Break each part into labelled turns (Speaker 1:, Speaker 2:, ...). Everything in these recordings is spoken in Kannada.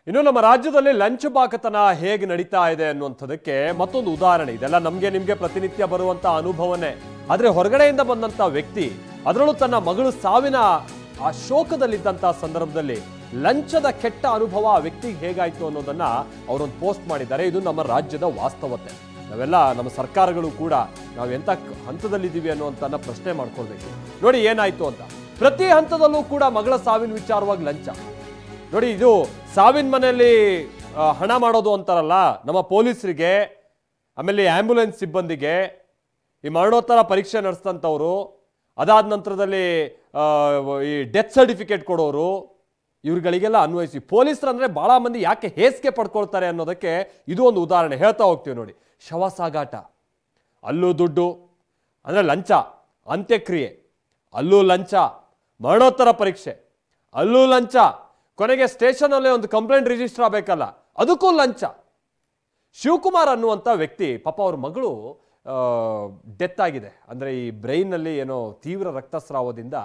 Speaker 1: ಇನ್ನು ನಮ್ಮ ರಾಜ್ಯದಲ್ಲಿ ಲಂಚ್ ಬಾಕತನ ಹೇಗೆ ನಡೀತಾ ಇದೆ ಅನ್ನುವಂಥದಕ್ಕೆ ಮತ್ತೊಂದು ಉದಾಹರಣೆ. ಇದೆಲ್ಲ ನಿಮಗೆ ಪ್ರತಿನಿತ್ಯ ಬರುವಂತ ಅನುಭವನೇ. ಆದ್ರೆ ಹೊರಗಡೆಯಿಂದ ಬಂದಂತ ವ್ಯಕ್ತಿ, ಅದರಲ್ಲೂ ತನ್ನ ಮಗಳು ಸಾವಿನ ಆ ಶೋಕದಲ್ಲಿದ್ದಂತ ಸಂದರ್ಭದಲ್ಲಿ ಲಂಚದ ಕೆಟ್ಟ ಅನುಭವ ಆ ವ್ಯಕ್ತಿಗೆ ಹೇಗಾಯ್ತು ಅನ್ನೋದನ್ನ ಅವರೊಂದು ಪೋಸ್ಟ್ ಮಾಡಿದ್ದಾರೆ. ಇದು ನಮ್ಮ ರಾಜ್ಯದ ವಾಸ್ತವತೆ. ನಾವೆಲ್ಲ ನಮ್ಮ ಸರ್ಕಾರಗಳು ಕೂಡ ನಾವು ಎಂತ ಹಂತದಲ್ಲಿದ್ದೀವಿ ಅನ್ನುವಂತ ಪ್ರಶ್ನೆ ಮಾಡ್ಕೊಳ್ಬೇಕು. ನೋಡಿ ಏನಾಯ್ತು ಅಂತ. ಪ್ರತಿ ಹಂತದಲ್ಲೂ ಕೂಡ ಮಗಳ ಸಾವಿನ ವಿಚಾರವಾಗಿ ಲಂಚ. ನೋಡಿ, ಇದು ಸಾವಿನ ಮನೆಯಲ್ಲಿ ಹಣ ಮಾಡೋದು ಅಂತಾರಲ್ಲ, ನಮ್ಮ ಪೊಲೀಸರಿಗೆ, ಆಮೇಲೆ ಆಂಬ್ಯುಲೆನ್ಸ್ ಸಿಬ್ಬಂದಿಗೆ, ಈ ಮರಣೋತ್ತರ ಪರೀಕ್ಷೆ ನಡೆಸ್ತಂಥವ್ರು, ಅದಾದ ನಂತರದಲ್ಲಿ ಈ ಡೆತ್ ಸರ್ಟಿಫಿಕೇಟ್ ಕೊಡೋರು, ಇವ್ರುಗಳಿಗೆಲ್ಲ ಅನ್ವಯಿಸಿ. ಪೊಲೀಸರಂದ್ರೆ ಬಹಳ ಮಂದಿ ಯಾಕೆ ಹೇಸಿಗೆ ಪಡ್ಕೊಳ್ತಾರೆ ಅನ್ನೋದಕ್ಕೆ ಇದು ಒಂದು ಉದಾಹರಣೆ. ಹೇಳ್ತಾ ಹೋಗ್ತೀವಿ ನೋಡಿ. ಶವ ಸಾಗಾಟ, ಅಲ್ಲೂ ದುಡ್ಡು ಅಂದ್ರೆ ಲಂಚ. ಅಂತ್ಯಕ್ರಿಯೆ, ಅಲ್ಲೂ ಲಂಚ. ಮರಣೋತ್ತರ ಪರೀಕ್ಷೆ, ಅಲ್ಲೂ ಲಂಚ. ಕೊನೆಗೆ ಸ್ಟೇಷನ್ ಅಲ್ಲೇ ಒಂದು ಕಂಪ್ಲೇಂಟ್ ರಿಜಿಸ್ಟರ್ ಆಗಬೇಕಲ್ಲ, ಅದಕ್ಕೂ ಲಂಚ. ಶಿವಕುಮಾರ್ ಅನ್ನುವಂಥ ವ್ಯಕ್ತಿ, ಪಾಪ ಅವ್ರ ಮಗಳು ಡೆತ್ ಆಗಿದೆ. ಅಂದರೆ ಈ ಬ್ರೈನ್ನಲ್ಲಿ ಏನೋ ತೀವ್ರ ರಕ್ತಸ್ರಾವದಿಂದ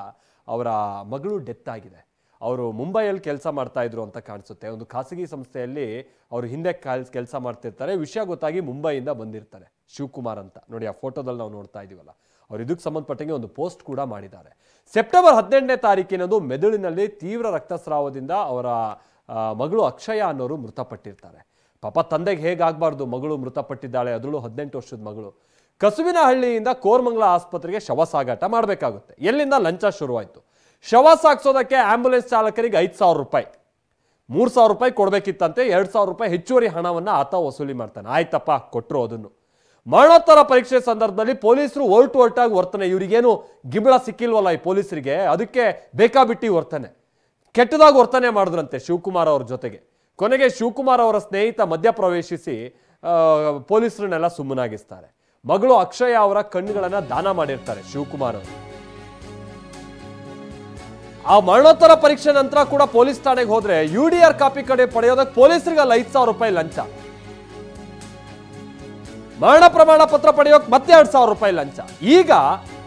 Speaker 1: ಅವರ ಮಗಳು ಡೆತ್ ಆಗಿದೆ. ಅವರು ಮುಂಬೈಯಲ್ಲಿ ಕೆಲಸ ಮಾಡ್ತಾ ಇದ್ರು ಅಂತ ಕಾಣಿಸುತ್ತೆ. ಒಂದು ಖಾಸಗಿ ಸಂಸ್ಥೆಯಲ್ಲಿ ಅವರು ಹಿಂದೆ ಕೆಲಸ ಮಾಡ್ತಿರ್ತಾರೆ. ವಿಷಯ ಗೊತ್ತಾಗಿ ಮುಂಬೈಯಿಂದ ಬಂದಿರ್ತಾರೆ ಶಿವಕುಮಾರ್ ಅಂತ. ನೋಡಿ, ಆ ಫೋಟೋದಲ್ಲಿ ನಾವು ನೋಡ್ತಾ ಇದೀವಲ್ಲ, ಅವ್ರು ಇದಕ್ಕೆ ಸಂಬಂಧಪಟ್ಟಂಗೆ ಒಂದು ಪೋಸ್ಟ್ ಕೂಡ ಮಾಡಿದ್ದಾರೆ. ಸೆಪ್ಟೆಂಬರ್ 18ನೇ ತಾರೀಕಿನದು ಮೆದುಳಿನಲ್ಲಿ ತೀವ್ರ ರಕ್ತಸ್ರಾವದಿಂದ ಅವರ ಮಗಳು ಅಕ್ಷಯ ಅನ್ನೋರು ಮೃತಪಟ್ಟಿರ್ತಾರೆ. ಪಾಪ ತಂದೆಗೆ ಹೇಗಾಗಬಾರ್ದು, ಮಗಳು ಮೃತಪಟ್ಟಿದ್ದಾಳೆ, ಅದರಲ್ಲೂ 18 ವರ್ಷದ ಮಗಳು. ಕಸುವಿನಹಳ್ಳಿಯಿಂದ ಕೋರಮಂಗಲ ಆಸ್ಪತ್ರೆಗೆ ಶವ ಸಾಗಾಟ ಮಾಡಬೇಕಾಗುತ್ತೆ. ಎಲ್ಲಿಂದ ಲಂಚ ಶುರುವಾಯಿತು. ಶವ ಸಾಗಿಸೋದಕ್ಕೆ ಆಂಬ್ಯುಲೆನ್ಸ್ ಚಾಲಕರಿಗೆ 5,000 ರೂಪಾಯಿ, 3,000 ರೂಪಾಯಿ ಕೊಡಬೇಕಿತ್ತಂತೆ. 2,000 ರೂಪಾಯಿ ಹೆಚ್ಚುವರಿ ಹಣವನ್ನು ಆತ ವಸೂಲಿ ಮಾಡ್ತಾನೆ. ಆಯ್ತಪ್ಪ, ಕೊಟ್ಟರು ಅದನ್ನು. ಮರಣೋತ್ತರ ಪರೀಕ್ಷೆ ಸಂದರ್ಭದಲ್ಲಿ ಪೊಲೀಸರು ಒರಟಾಗಿ ವರ್ತನೆ. ಇವರಿಗೇನು ಗಿಂಬಳ ಸಿಕ್ಕಿಲ್ವಲ್ಲ ಈ ಪೊಲೀಸರಿಗೆ, ಅದಕ್ಕೆ ಬೇಕಾಬಿಟ್ಟಿ ವರ್ತನೆ, ಕೆಟ್ಟದಾಗಿ ವರ್ತನೆ ಮಾಡಿದ್ರಂತೆ ಶಿವಕುಮಾರ್ ಅವ್ರ ಜೊತೆಗೆ. ಕೊನೆಗೆ ಶಿವಕುಮಾರ್ ಅವರ ಸ್ನೇಹಿತ ಮಧ್ಯಪ್ರವೇಶಿಸಿ ಪೊಲೀಸರನ್ನೆಲ್ಲ ಸುಮ್ಮನಾಗಿಸ್ತಾರೆ. ಮಗಳು ಅಕ್ಷಯ ಅವರ ಕಣ್ಣುಗಳನ್ನ ದಾನ ಮಾಡಿರ್ತಾರೆ ಶಿವಕುಮಾರ್ ಅವರು. ಆ ಮರಣೋತ್ತರ ಪರೀಕ್ಷೆ ನಂತರ ಕೂಡ ಪೊಲೀಸ್ ಠಾಣೆಗೆ ಹೋದ್ರೆ UDR ಕಾಪಿ ಕಡೆ ಪಡೆಯೋದಕ್ಕೆ ಪೊಲೀಸರಿಗೆ 5,000 ರೂಪಾಯಿ ಲಂಚ. ಮರಣ ಪ್ರಮಾಣ ಪತ್ರ ಪಡೆಯೋಕೆ ಮತ್ತೆ 2,000 ರೂಪಾಯಿ ಲಂಚ. ಈಗ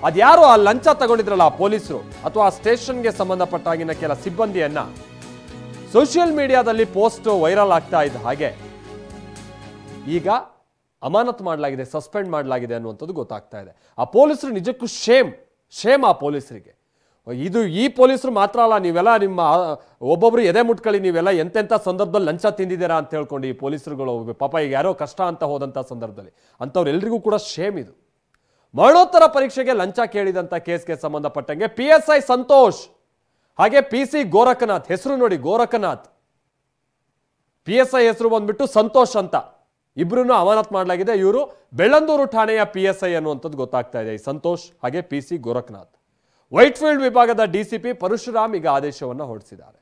Speaker 1: ಅದ್ಯಾರು ಆ ಲಂಚ ತಗೊಂಡಿದ್ರಲ್ಲ ಆ ಪೊಲೀಸರು ಅಥವಾ ಆ ಸ್ಟೇಷನ್ಗೆ ಸಂಬಂಧಪಟ್ಟಾಗಿನ ಕೆಲ ಸಿಬ್ಬಂದಿಯನ್ನ ಸೋಷಿಯಲ್ ಮೀಡಿಯಾದಲ್ಲಿ ಪೋಸ್ಟ್ ವೈರಲ್ ಆಗ್ತಾ ಇದ್ದ ಹಾಗೆ ಈಗ ಅಮಾನತು ಮಾಡಲಾಗಿದೆ, ಸಸ್ಪೆಂಡ್ ಮಾಡಲಾಗಿದೆ ಅನ್ನುವಂಥದ್ದು ಗೊತ್ತಾಗ್ತಾ ಇದೆ. ಆ ಪೊಲೀಸರು ನಿಜಕ್ಕೂ ಶೇಮ್ ಆ ಪೊಲೀಸರಿಗೆ. ಇದು ಈ ಪೊಲೀಸರು ಮಾತ್ರ ಅಲ್ಲ, ನೀವೆಲ್ಲ ನಿಮ್ಮ ಒಬ್ಬೊಬ್ರು ಎದೆ ಮುಟ್ಕೊಳ್ಳಿ, ನೀವೆಲ್ಲ ಎಂತೆಂಥ ಸಂದರ್ಭದಲ್ಲಿ ಲಂಚ ತಿಂದಿದ್ದೀರಾ ಅಂತ ಹೇಳ್ಕೊಂಡು ಈ ಪೊಲೀಸರುಗಳು ಪಾಪ ಈಗ ಯಾರೋ ಕಷ್ಟ ಅಂತ ಹೋದಂಥ ಸಂದರ್ಭದಲ್ಲಿ ಅಂಥವ್ರೆಲ್ರಿಗೂ ಕೂಡ ಶೇಮ್ ಇದು. ಮರಣೋತ್ತರ ಪರೀಕ್ಷೆಗೆ ಲಂಚ ಕೇಳಿದಂಥ ಕೇಸ್ಗೆ ಸಂಬಂಧಪಟ್ಟಂಗೆ PSI ಸಂತೋಷ್ ಹಾಗೆ PC ಗೋರಖನಾಥ್, ಹೆಸರು ನೋಡಿ ಗೋರಖನಾಥ್, PSI ಹೆಸರು ಬಂದ್ಬಿಟ್ಟು ಸಂತೋಷ್ ಅಂತ, ಇಬ್ರು ಅಮಾನತ್ ಮಾಡಲಾಗಿದೆ. ಇವರು ಬೆಳ್ಳಂದೂರು ಠಾಣೆಯ PSI ಅನ್ನುವಂಥದ್ದು ಗೊತ್ತಾಗ್ತಾ ಇದೆ. ಈ ಸಂತೋಷ್ ಹಾಗೆ PC ಗೋರಖನಾಥ್. ವೈಟ್ಫೀಲ್ಡ್ ವಿಭಾಗದ DCP ಪರಶುರಾಮ್ ಈಗ ಆದೇಶವನ್ನು ಹೊರಡಿಸಿದ್ದಾರೆ.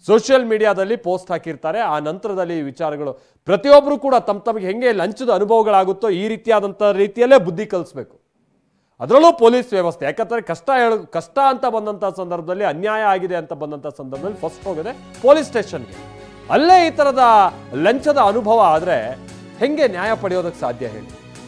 Speaker 1: ಸೋಷಿಯಲ್ ಮೀಡಿಯಾದಲ್ಲಿ ಪೋಸ್ಟ್ ಹಾಕಿರ್ತಾರೆ. ಆ ನಂತರದಲ್ಲಿ ಈ ವಿಚಾರಗಳು ಪ್ರತಿಯೊಬ್ಬರು ಕೂಡ ತಮಗೆ ಹೆಂಗೆ ಲಂಚದ ಅನುಭವಗಳಾಗುತ್ತೋ ಈ ರೀತಿಯಾದಂಥ ರೀತಿಯಲ್ಲೇ ಬುದ್ಧಿ ಕಲಿಸ್ಬೇಕು. ಅದರಲ್ಲೂ ಪೊಲೀಸ್ ವ್ಯವಸ್ಥೆ. ಯಾಕಂದ್ರೆ ಕಷ್ಟ ಅಂತ ಬಂದಂಥ ಸಂದರ್ಭದಲ್ಲಿ, ಅನ್ಯಾಯ ಆಗಿದೆ ಅಂತ ಬಂದಂಥ ಸಂದರ್ಭದಲ್ಲಿ ಫಸ್ಟ್ ಹೋಗದೆ ಪೊಲೀಸ್ ಸ್ಟೇಷನ್ಗೆ. ಅಲ್ಲೇ ಈ ಥರದ ಲಂಚದ ಅನುಭವ ಆದರೆ ಹೆಂಗೆ ನ್ಯಾಯ ಪಡೆಯೋದಕ್ಕೆ ಸಾಧ್ಯ ಹೇಳಿ?